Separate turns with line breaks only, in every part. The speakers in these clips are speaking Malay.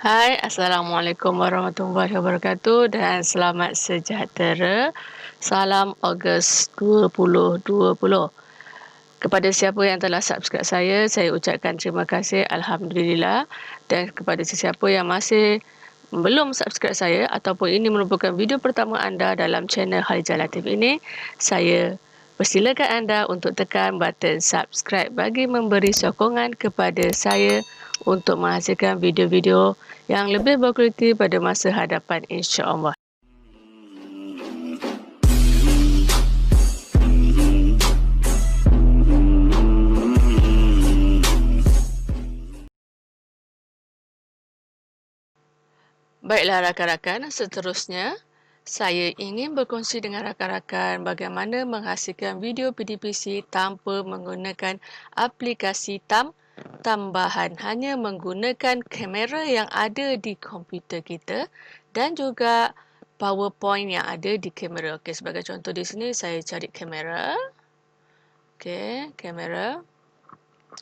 Hai, Assalamualaikum warahmatullahi wabarakatuh dan selamat sejahtera. Salam Ogos 2020. Kepada siapa yang telah subscribe saya ucapkan terima kasih, Alhamdulillah. Dan kepada sesiapa yang masih belum subscribe saya ataupun ini merupakan video pertama anda dalam channel Khalijah Latif ini, saya persilakan anda untuk tekan button subscribe bagi memberi sokongan kepada saya untuk menghasilkan video-video yang lebih berkualiti pada masa hadapan, insya-Allah. Baiklah rakan-rakan, seterusnya saya ingin berkongsi dengan rakan-rakan bagaimana menghasilkan video PDPC tanpa menggunakan aplikasi tambahan, hanya menggunakan kamera yang ada di komputer kita dan juga PowerPoint yang ada di kamera. Okey, sebagai contoh di sini saya cari kamera. Okey, kamera.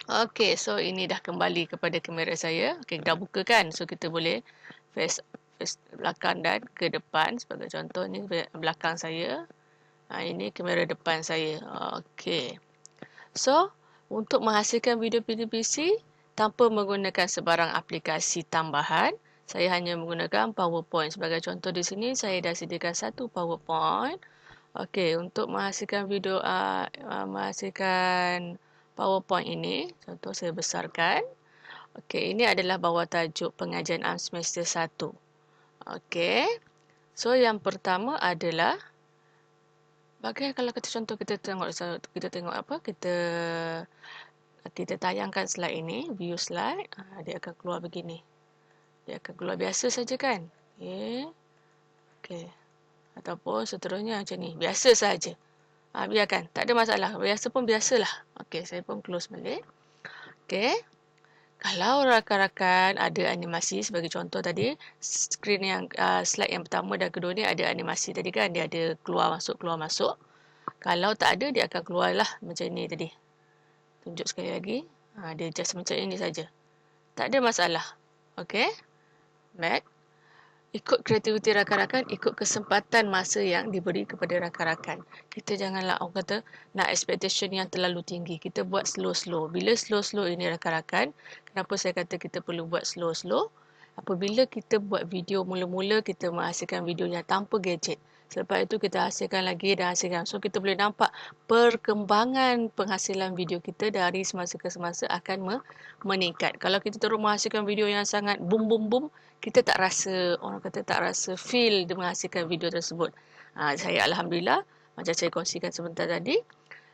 Okey, so ini dah kembali kepada kamera saya. Okey, dah buka kan? So kita boleh face belakang dan ke depan. Sebagai contoh ni belakang saya. Ini kamera depan saya. Okey. So, untuk menghasilkan video PDPC tanpa menggunakan sebarang aplikasi tambahan, saya hanya menggunakan PowerPoint. Sebagai contoh di sini, saya dah sediakan satu PowerPoint. Okey, untuk menghasilkan video, menghasilkan PowerPoint ini, contoh saya besarkan. Okey, ini adalah bawah tajuk pengajian am semester 1. Okey. So, yang pertama adalah bagaimana kalau kita tengok apa? Kita tayangkan slide ini, view slide, dia akan keluar begini. Dia akan keluar biasa saja kan? Okey. Okey. Ataupun seterusnya macam ni, biasa saja. Biarkan, tak ada masalah. Biasa pun biasalah. Okey, saya pun close balik. Okey. Kalau rakan-rakan ada animasi, sebagai contoh tadi, skrin yang slide yang pertama dan kedua ni ada animasi tadi kan, dia ada keluar masuk. Kalau tak ada, dia akan keluarlah macam ni tadi. Tunjuk sekali lagi. Dia just macam ini saja. Tak ada masalah. Okey. Back. Ikut kreativiti rakan-rakan, ikut kesempatan masa yang diberi kepada rakan-rakan. Kita janganlah orang kata nak expectation yang terlalu tinggi. Kita buat slow-slow. Bila slow-slow ini rakan-rakan, kenapa saya kata kita perlu buat slow-slow? Apabila kita buat video mula-mula, kita menghasilkan video yang tanpa gadget. Selepas itu kita hasilkan lagi dan hasilkan. So kita boleh nampak perkembangan penghasilan video kita dari semasa ke semasa akan meningkat. Kalau kita terus menghasilkan video yang sangat boom boom boom, kita tak rasa, orang kata tak rasa feel dia menghasilkan video tersebut. Saya Alhamdulillah, macam saya kongsikan sebentar tadi,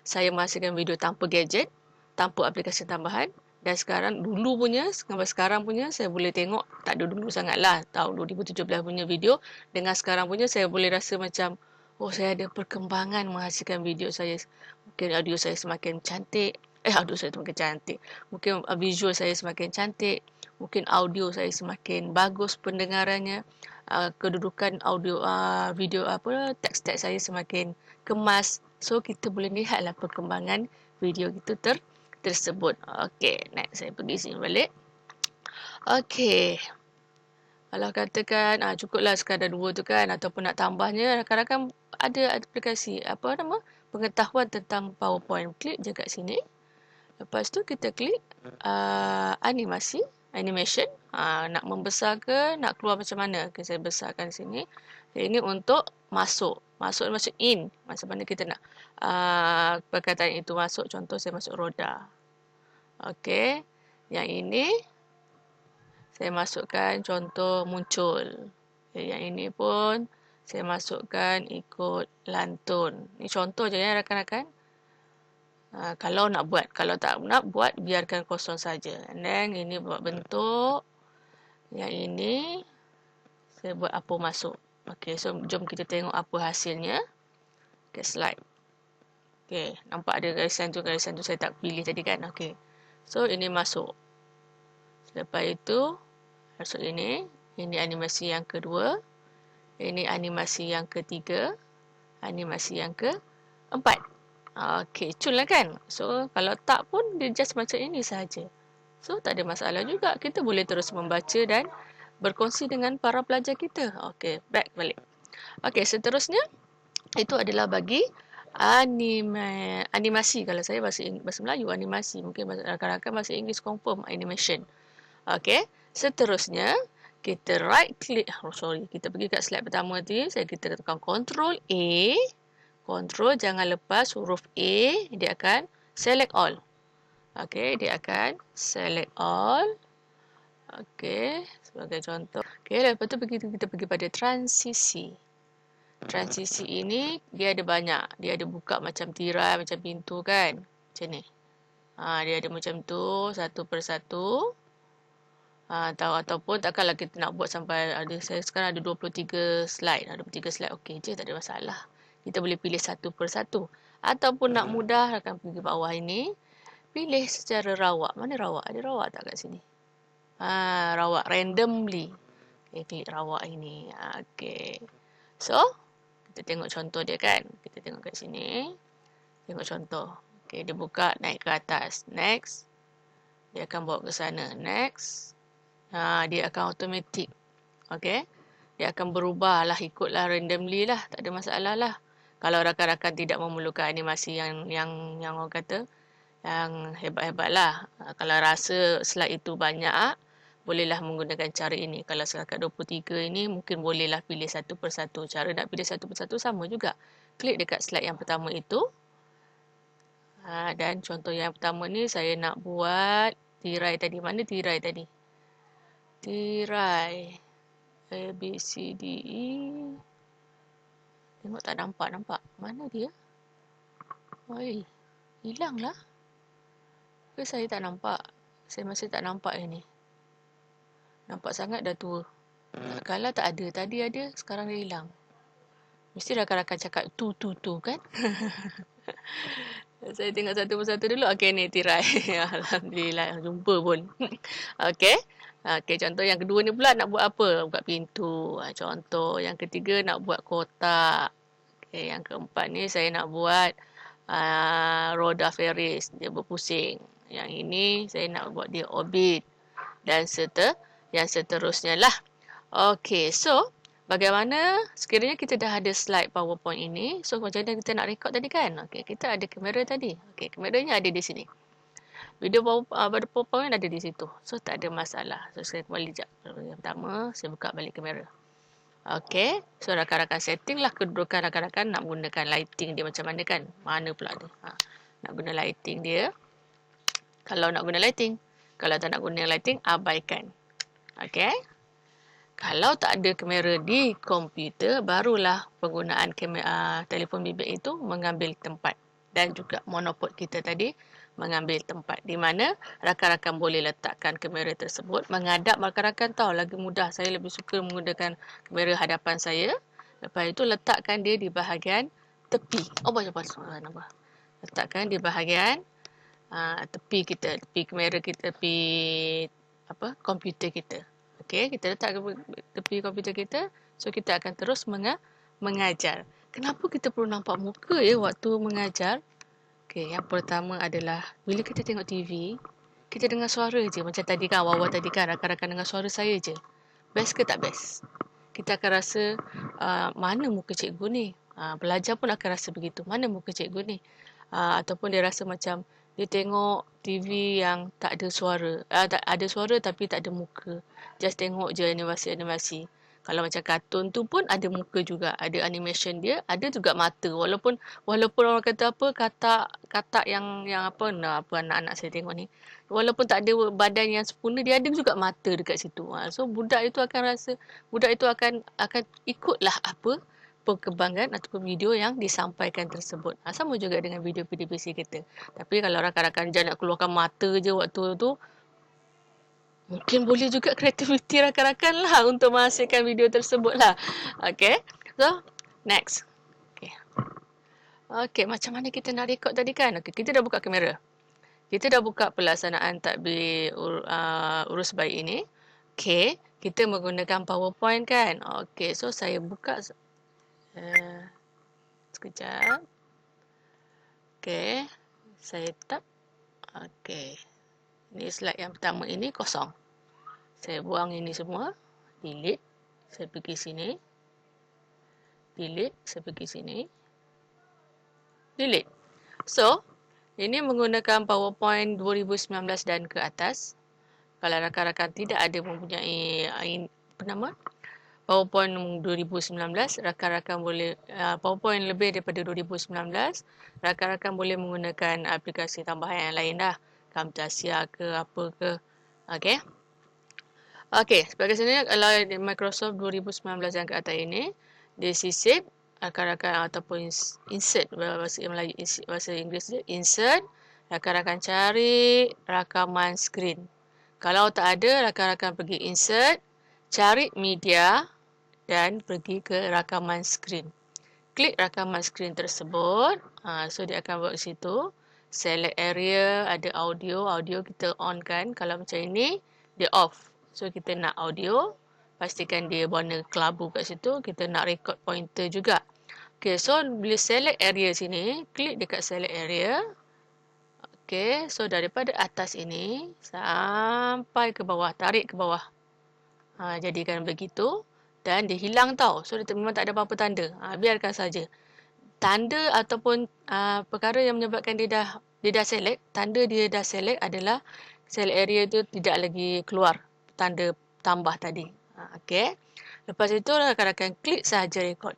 saya menghasilkan video tanpa gadget, tanpa aplikasi tambahan. Dan dulu punya, sampai sekarang punya, saya boleh tengok, tak ada dulu sangatlah, tahun 2017 punya video, dengan sekarang punya saya boleh rasa macam, oh saya ada perkembangan menghasilkan video saya. Mungkin audio saya semakin cantik, mungkin visual saya semakin cantik, mungkin audio saya semakin bagus pendengarannya, kedudukan audio, video teks-teks saya semakin kemas. So kita boleh lihatlah perkembangan video itu tersebut. Okey, next saya pergi sini balik. Okey. Kalau katakan cukuplah sekadar 2 tu kan, ataupun nak tambahnya, rakan-rakan ada aplikasi pengetahuan tentang PowerPoint. Klik je kat sini. Lepas tu kita klik animation. Nak membesar ke, nak keluar macam mana? Okay, saya besarkan sini. Ini untuk masuk in. Macam mana kita nak perkataan itu masuk. Contoh saya masuk roda. Okey. Yang ini saya masukkan contoh muncul. Yang ini pun saya masukkan ikut lantun. Ini contoh je ya rakan-rakan. Kalau nak buat. Kalau tak nak buat, biarkan kosong saja. And then ini buat bentuk. Yang ini saya buat apa masuk. Okey, so jom kita tengok apa hasilnya. Okay, slide. Okey, nampak ada garisan tu saya tak pilih tadi kan. Okey. So ini masuk. Selepas itu masuk ini. Ini animasi yang kedua. Ini animasi yang ketiga. Animasi yang keempat. Okey, cun lah kan. So kalau tak pun dia just macam ini sahaja. So tak ada masalah juga. Kita boleh terus membaca dan berkongsi dengan para pelajar kita. Okey, back balik. Okey, seterusnya itu adalah bagi animasi. Kalau saya bahasa Melayu animasi, mungkin rakan-rakan bahasa Inggeris confirm animation. Okey, seterusnya kita right click. Kita pergi kat slide pertama tadi, kita tekan Ctrl A. Ctrl jangan lepas huruf A, dia akan select all. Okey, dia akan select all. Okey, sebagai contoh. Okey, lepas tu kita pergi pada transisi. Transisi ini dia ada banyak. Dia ada buka macam tirai, macam pintu kan. Macam ni. Dia ada macam tu, satu persatu. Ataupun takkanlah kita nak buat sampai saya sekarang ada 23 slide. 23 slide okey je, tak ada masalah. Kita boleh pilih satu persatu. Ataupun nak mudah, akan pergi bawah ini. Pilih secara rawak. Mana rawak? Ada rawak tak kat sini? Rawak randomly. Okay, klik rawak ini. Okay. So, kita tengok contoh dia kan. Kita tengok kat sini. Tengok contoh. Okay, dia buka naik ke atas. Next. Dia akan bawa ke sana. Next. Dia akan automatic. Okay. Dia akan berubah lah. Ikutlah randomly lah. Tak ada masalah lah. Kalau rakan-rakan tidak memerlukan animasi yang orang kata yang hebat-hebat lah. Kalau rasa slide itu banyak, bolehlah menggunakan cara ini. Kalau setakat 23 ini, mungkin bolehlah pilih satu persatu. Cara nak pilih satu persatu sama juga. Klik dekat slide yang pertama itu. Dan contoh yang pertama ni, saya nak buat tirai tadi. Mana tirai tadi? Tirai. A, B, C, D, E. Tengok tak nampak. Mana dia? Oi, hilanglah. Ke saya tak nampak? Saya masih tak nampak yang ni. Nampak sangat dah tua. Kalau tak ada, tadi ada, sekarang dia hilang. Mesti rakan-rakan cakap tu kan? Saya tengok satu persatu dulu. Okey, ni tirai. Alhamdulillah, jumpa pun. Okey. Okey, contoh yang kedua ni pula nak buat apa? Buat pintu. Contoh yang ketiga nak buat kotak. Okey, yang keempat ni saya nak buat roda Ferris. Dia berpusing. Yang ini saya nak buat dia orbit. Dan yang seterusnya lah. Okey, so bagaimana sekiranya kita dah ada slide PowerPoint ini. So macam mana kita nak record tadi kan? Okey, kita ada kamera tadi. Okey, kameranya ada di sini. Video PowerPoint ada di situ. So tak ada masalah. So saya kembali sekejap. Yang pertama, saya buka balik kamera. Okey, so rakan-rakan setting lah kedudukan rakan-rakan nak gunakan lighting dia macam mana kan? Mana pula dia? Nak guna lighting dia. Kalau nak guna lighting. Kalau tak nak guna lighting, abaikan. Okey. Kalau tak ada kamera di komputer, barulah penggunaan telefon bimbit itu mengambil tempat. Dan juga monopod kita tadi mengambil tempat. Di mana rakan-rakan boleh letakkan kamera tersebut. Menghadap rakan-rakan tahu lagi mudah. Saya lebih suka menggunakan kamera hadapan saya. Lepas itu letakkan dia di bahagian tepi. Letakkan di bahagian tepi kita. Tepi kamera kita. Tepi komputer kita. Okey, kita letak tepi komputer kita. So, kita akan terus mengajar. Kenapa kita perlu nampak muka waktu mengajar? Okey, yang pertama adalah bila kita tengok TV, kita dengar suara je. Macam tadi kan, awal-awal tadi kan, rakan-rakan dengar suara saya je. Best ke tak best? Kita akan rasa, mana muka cikgu ni? Pelajar pun akan rasa begitu. Mana muka cikgu ni? Ataupun dia rasa macam, dia tengok TV yang tak ada suara. Tak ada suara tapi tak ada muka. Just tengok je animasi-animasi. Kalau macam kartun tu pun ada muka juga. Ada animation dia, ada juga mata. Walaupun orang kata apa, katak yang apa anak-anak saya tengok ni. Walaupun tak ada badan yang sempurna, dia ada juga mata dekat situ. So budak itu akan ikutlah apa perkembangan ataupun video yang disampaikan tersebut. Sama juga dengan video PDPC kita. Tapi kalau rakan-rakan jangan nak keluarkan mata je waktu tu, mungkin boleh juga kreativiti rakan-rakan lah untuk menghasilkan video tersebut lah. Okay. So, next. Okay, macam mana kita nak record tadi kan? Okay, kita dah buka kamera. Kita dah buka pelaksanaan takbir urus bayi ini. Okay, kita menggunakan PowerPoint kan? Okay, so saya buka sekejap. Okay, saya tap. Okay, ini slide yang pertama ini kosong. Saya buang ini semua. delete, saya pergi sini, delete, saya pergi sini, delete. So, ini menggunakan PowerPoint 2019 dan ke atas. Kalau rakan-rakan tidak ada mempunyai PowerPoint 2019, rakan-rakan boleh PowerPoint lebih daripada 2019, rakan-rakan boleh menggunakan aplikasi tambahan yang lain dah, Camtasia ke apa ke. Okey. Okey, sebagai sebenarnya kalau di Microsoft 2019 yang ke atas ini, dia sisip rakan-rakan ataupun insert bahasa Melayu, bahasa Inggeris dia insert, rakan-rakan cari rakaman skrin. Kalau tak ada, rakan-rakan pergi insert, cari media dan pergi ke rakaman skrin. Klik rakaman skrin tersebut. So dia akan buat situ. Select area, ada audio. Audio kita on kan. Kalau macam ini, dia off. So kita nak audio. Pastikan dia warna kelabu kat situ. Kita nak record pointer juga. Okay, so bila select area sini, klik dekat select area. Okay, so daripada atas ini sampai ke bawah, tarik ke bawah. Jadikan begitu. Dan dia hilang tau. So, dia memang tak ada apa-apa tanda. Biarkan saja. Tanda ataupun perkara yang menyebabkan dia dah select, tanda dia dah select adalah select area tu tidak lagi keluar tanda tambah tadi. Okey. Lepas itu, rakan-rakan klik sahaja record.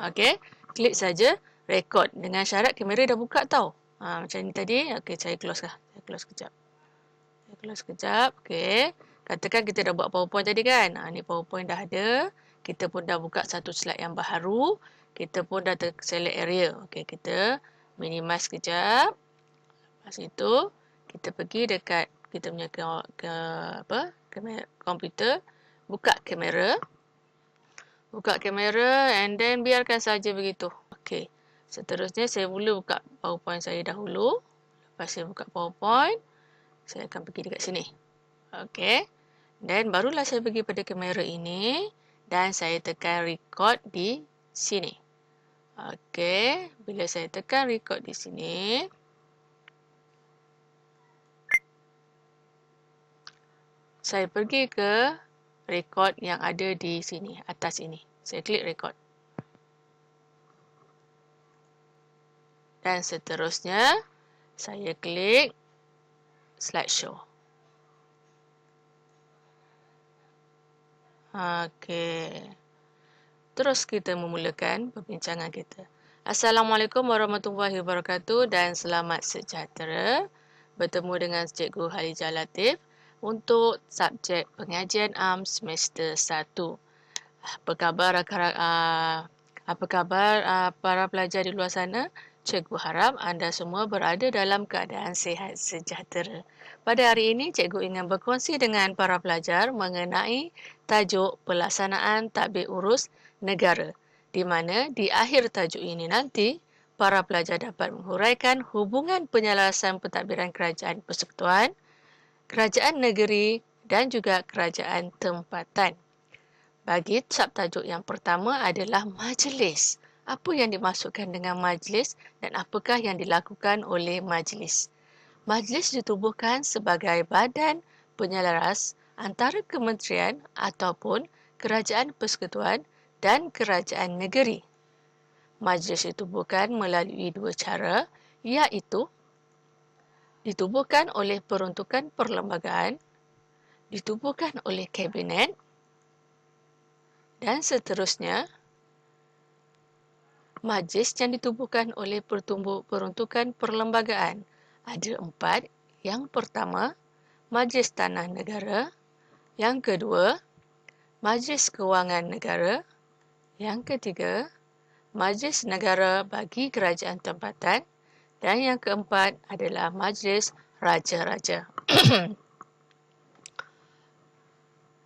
Okey. Klik saja record. Dengan syarat kamera dah buka tau. Macam ni tadi. Okey, saya close lah. Saya close kejap. Saya close kejap. Okey. Katakan kita dah buat PowerPoint tadi kan. Ni PowerPoint dah ada. Kita pun dah buka satu slide yang baru. Kita pun dah select area. Okey, kita minimize kejap. Lepas itu, kita pergi dekat kita punya komputer. Buka kamera. Buka kamera and then biarkan saja begitu. Okey. Seterusnya, saya mula buka PowerPoint saya dahulu. Lepas saya buka PowerPoint, saya akan pergi dekat sini. Okey. Dan barulah saya pergi pada kamera ini dan saya tekan record di sini. Okey, bila saya tekan record di sini, saya pergi ke record yang ada di sini, atas ini. Saya klik record. Dan seterusnya, saya klik slideshow. Okey. Terus kita memulakan perbincangan kita. Assalamualaikum warahmatullahi wabarakatuh dan selamat sejahtera. Bertemu dengan Cikgu Halijah Latif untuk subjek pengajian am semester 1. Apa khabar para pelajar di luar sana? Cikgu harap anda semua berada dalam keadaan sihat sejahtera. Pada hari ini, cikgu ingin berkongsi dengan para pelajar mengenai tajuk pelaksanaan tadbir urus negara, di mana di akhir tajuk ini nanti, para pelajar dapat menghuraikan hubungan penyelarasan pentadbiran kerajaan persekutuan, kerajaan negeri dan juga kerajaan tempatan. Bagi subtajuk yang pertama adalah majlis. Apa yang dimaksudkan dengan majlis dan apakah yang dilakukan oleh majlis? Majlis ditubuhkan sebagai badan penyelaras antara kementerian ataupun kerajaan persekutuan dan kerajaan negeri. Majlis ditubuhkan melalui dua cara, iaitu ditubuhkan oleh peruntukan perlembagaan, ditubuhkan oleh kabinet dan seterusnya. Majlis yang ditubuhkan oleh peruntukan perlembagaan ada 4. Yang pertama, Majlis Tanah Negara. Yang kedua, Majlis Kewangan Negara. Yang ketiga, Majlis Negara bagi Kerajaan Tempatan. Dan yang keempat adalah Majlis Raja-Raja.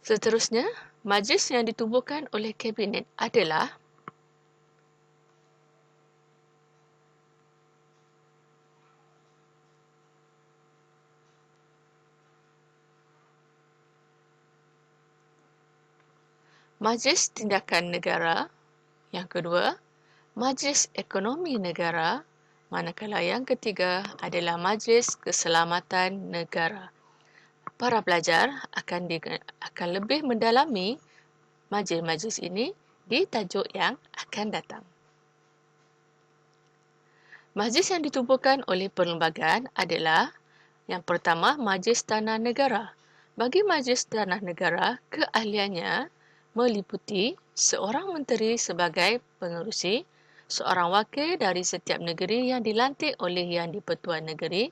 Seterusnya, majlis yang ditubuhkan oleh Kabinet adalah Majlis Tindakan Negara. Yang kedua, Majlis Ekonomi Negara. Manakala yang ketiga adalah Majlis Keselamatan Negara. para pelajar akan lebih mendalami majlis-majlis ini di tajuk yang akan datang. Majlis yang ditubuhkan oleh perlembagaan adalah yang pertama, Majlis Tanah Negara. Bagi Majlis Tanah Negara, keahliannya meliputi seorang menteri sebagai pengerusi, seorang wakil dari setiap negeri yang dilantik oleh Yang di-Pertuan Negeri,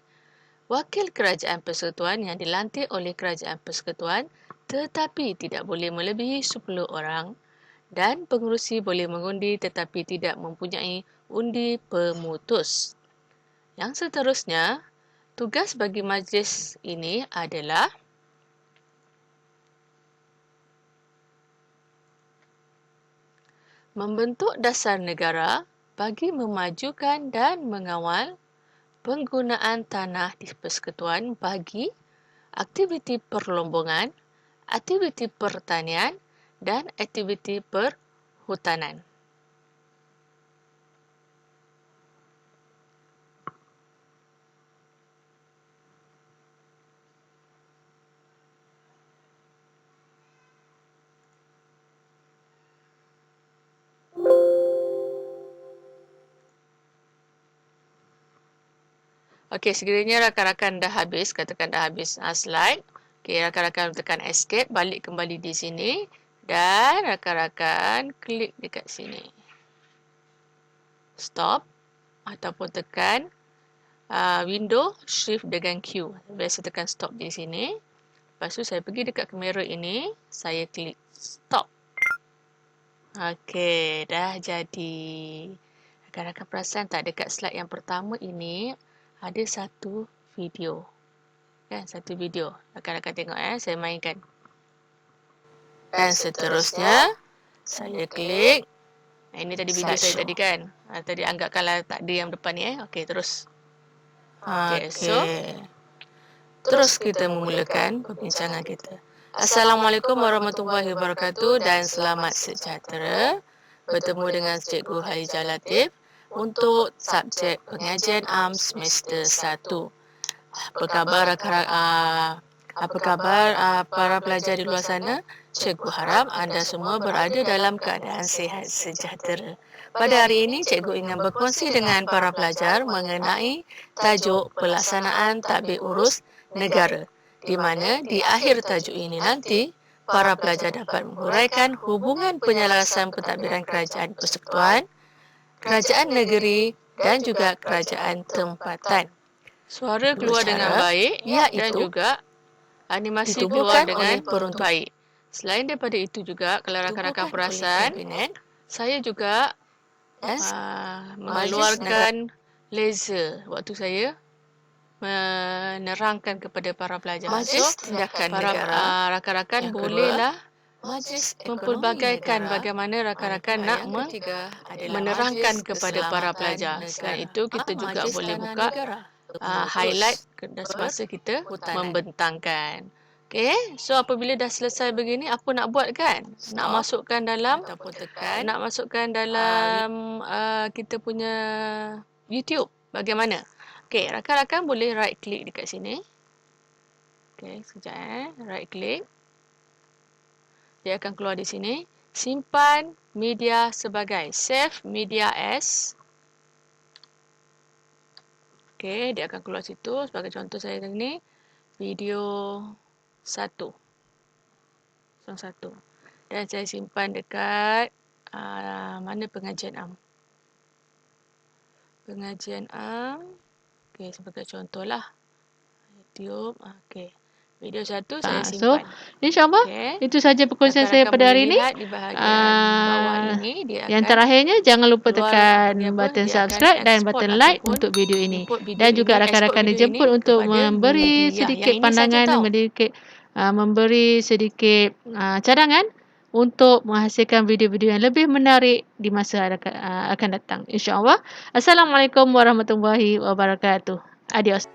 wakil kerajaan persekutuan yang dilantik oleh kerajaan persekutuan tetapi tidak boleh melebihi 10 orang, dan pengerusi boleh mengundi tetapi tidak mempunyai undi pemutus. Yang seterusnya, tugas bagi majlis ini adalah membentuk dasar negara bagi memajukan dan mengawal penggunaan tanah di persekutuan bagi aktiviti perlombongan, aktiviti pertanian dan aktiviti perhutanan. Okey, sekiranya rakan-rakan dah habis, katakan dah habis slide. Okey, rakan-rakan tekan escape, balik kembali di sini dan rakan-rakan klik dekat sini. Stop ataupun tekan window shift dengan Q. Biasa tekan stop di sini. Lepas tu saya pergi dekat kamera ini, saya klik stop. Okey, dah jadi. Rakan-rakan perasan tak dekat slide yang pertama ini ada satu video. Kan, satu video. Rakan-rakan tengok saya mainkan. Dan seterusnya saya klik. Ini tadi video saya tadi kan. Tadi anggapkanlah tak ada yang depan ni Okey, terus. Okey, so terus kita memulakan perbincangan kita. Assalamualaikum warahmatullahi wabarakatuh dan selamat sejahtera. Bertemu dengan Cikgu Halijah Latif untuk subjek pengajian am semester 1. Apa khabar para pelajar di luar sana? Cikgu harap anda semua berada dalam keadaan sihat sejahtera. Pada hari ini, cikgu ingin berkongsi dengan para pelajar mengenai tajuk pelaksanaan tadbir urus negara, di mana di akhir tajuk ini nanti, para pelajar dapat menghuraikan hubungan penyelarasan pentadbiran kerajaan persekutuan, kerajaan negeri dan juga kerajaan tempatan. Suara keluar dengan baik dan juga animasi keluar dengan baik. Selain daripada itu juga, kalau rakan-rakan perasan, saya juga mengeluarkan laser waktu saya menerangkan kepada para pelajar.
Majlis Tindakan
para
Negara
rakan-rakan
yang
bolehlah
Majlis
mempelbagaikan
Ekonomi
bagaimana rakan-rakan nak menerangkan kepada para pelajar. Selain itu, kita juga boleh buka highlight semasa kita membentangkan. Okey, so apabila dah selesai begini, apa nak buat kan? Nak masukkan dalam kita punya YouTube. Bagaimana? Okey, rakan-rakan boleh right click dekat sini. Okey, sekejap right click. Dia akan keluar di sini. Simpan media sebagai save media as. Okey, dia akan keluar situ. Sebagai contoh saya ni, video 1. Dan saya simpan dekat mana pengajian am. Pengajian am. Okey, sebagai contohlah. YouTube. Okey. Video 1 saya simpan.
So, insyaAllah itu saja perkongsian saya pada hari ini.
Di bahagian bawah ini, dia
Yang
akan
terakhirnya, jangan lupa tekan button
dia akan
subscribe dan
export
button like
ataupun
untuk video ini.
import video
Dan juga
ini,
rakan-rakan
export video
dijemput
ini
untuk
kepada
memberi
media.
sedikit
Yang ini saja
pandangan,
tau.
memberi sedikit cadangan untuk menghasilkan video-video yang lebih menarik di masa akan datang. InsyaAllah. Assalamualaikum warahmatullahi wabarakatuh. Adios.